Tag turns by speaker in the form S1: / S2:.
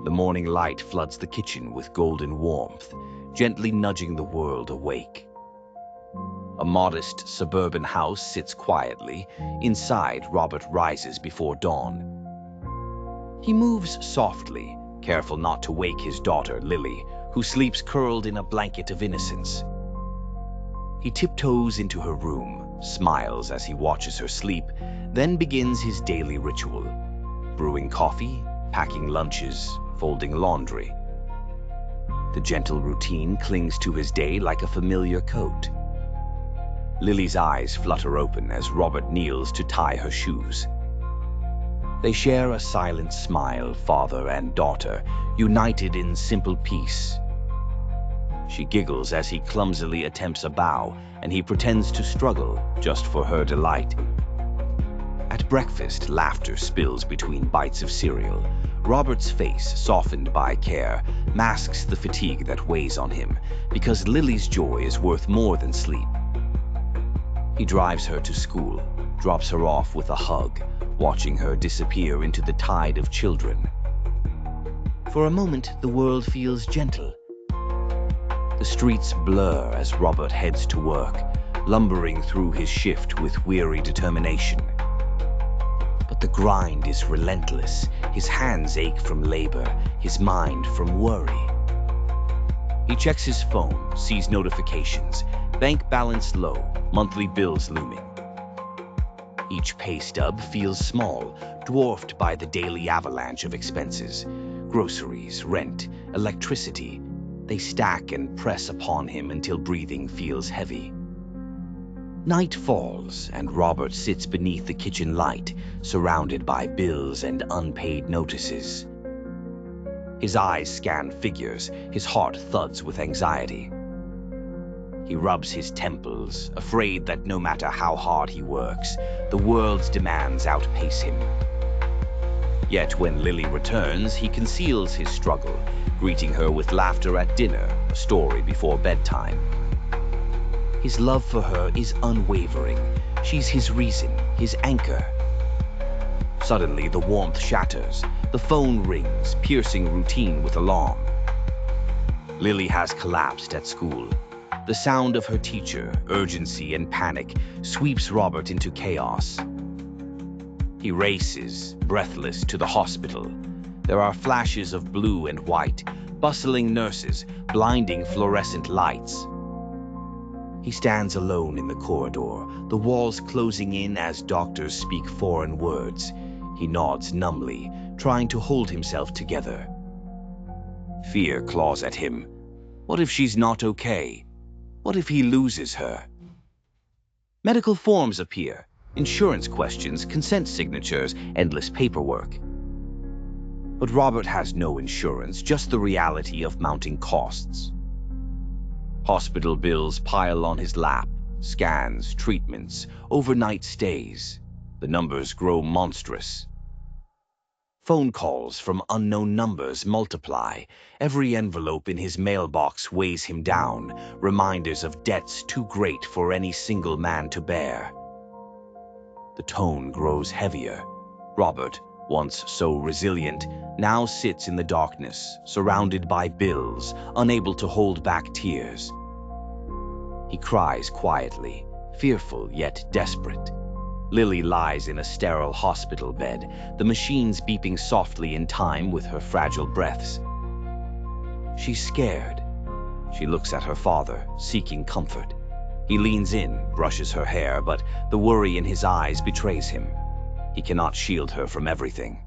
S1: The morning light floods the kitchen with golden warmth, gently nudging the world awake. A modest suburban house sits quietly. Inside, Robert rises before dawn. He moves softly, careful not to wake his daughter, Lily, who sleeps curled in a blanket of innocence. He tiptoes into her room, smiles as he watches her sleep, then begins his daily ritual: brewing coffee, packing lunches, folding laundry. The gentle routine clings to his day like a familiar coat. Lily's eyes flutter open as Robert kneels to tie her shoes. They share a silent smile, father and daughter, united in simple peace. She giggles as he clumsily attempts a bow, and he pretends to struggle just for her delight. At breakfast, laughter spills between bites of cereal. Robert's face, softened by care, masks the fatigue that weighs on him, because Lily's joy is worth more than sleep. He drives her to school, drops her off with a hug, watching her disappear into the tide of children. For a moment, the world feels gentle. The streets blur as Robert heads to work, lumbering through his shift with weary determination. But the grind is relentless. His hands ache from labor, his mind from worry. He checks his phone, sees notifications, bank balance low, monthly bills looming. Each pay stub feels small, dwarfed by the daily avalanche of expenses. Groceries, rent, electricity. They stack and press upon him until breathing feels heavy. Night falls, and Robert sits beneath the kitchen light, surrounded by bills and unpaid notices. His eyes scan figures, his heart thuds with anxiety. He rubs his temples, afraid that no matter how hard he works, the world's demands outpace him. Yet when Lily returns, he conceals his struggle, greeting her with laughter at dinner, a story before bedtime. His love for her is unwavering. She's his reason, his anchor. Suddenly, the warmth shatters. The phone rings, piercing routine with alarm. Lily has collapsed at school. The sound of her teacher, urgency and panic, sweeps Robert into chaos. He races, breathless, to the hospital. There are flashes of blue and white, bustling nurses, blinding fluorescent lights. He stands alone in the corridor, the walls closing in as doctors speak foreign words. He nods numbly, trying to hold himself together. Fear claws at him. What if she's not okay? What if he loses her? Medical forms appear, insurance questions, consent signatures, endless paperwork. But Robert has no insurance, just the reality of mounting costs. Hospital bills pile on his lap, scans, treatments, overnight stays. The numbers grow monstrous. Phone calls from unknown numbers multiply. Every envelope in his mailbox weighs him down, reminders of debts too great for any single man to bear. The tone grows heavier. Robert, once so resilient, now sits in the darkness, surrounded by bills, unable to hold back tears. He cries quietly, fearful yet desperate. Lily lies in a sterile hospital bed, the machines beeping softly in time with her fragile breaths. She's scared. She looks at her father, seeking comfort. He leans in, brushes her hair, but the worry in his eyes betrays him. He cannot shield her from everything.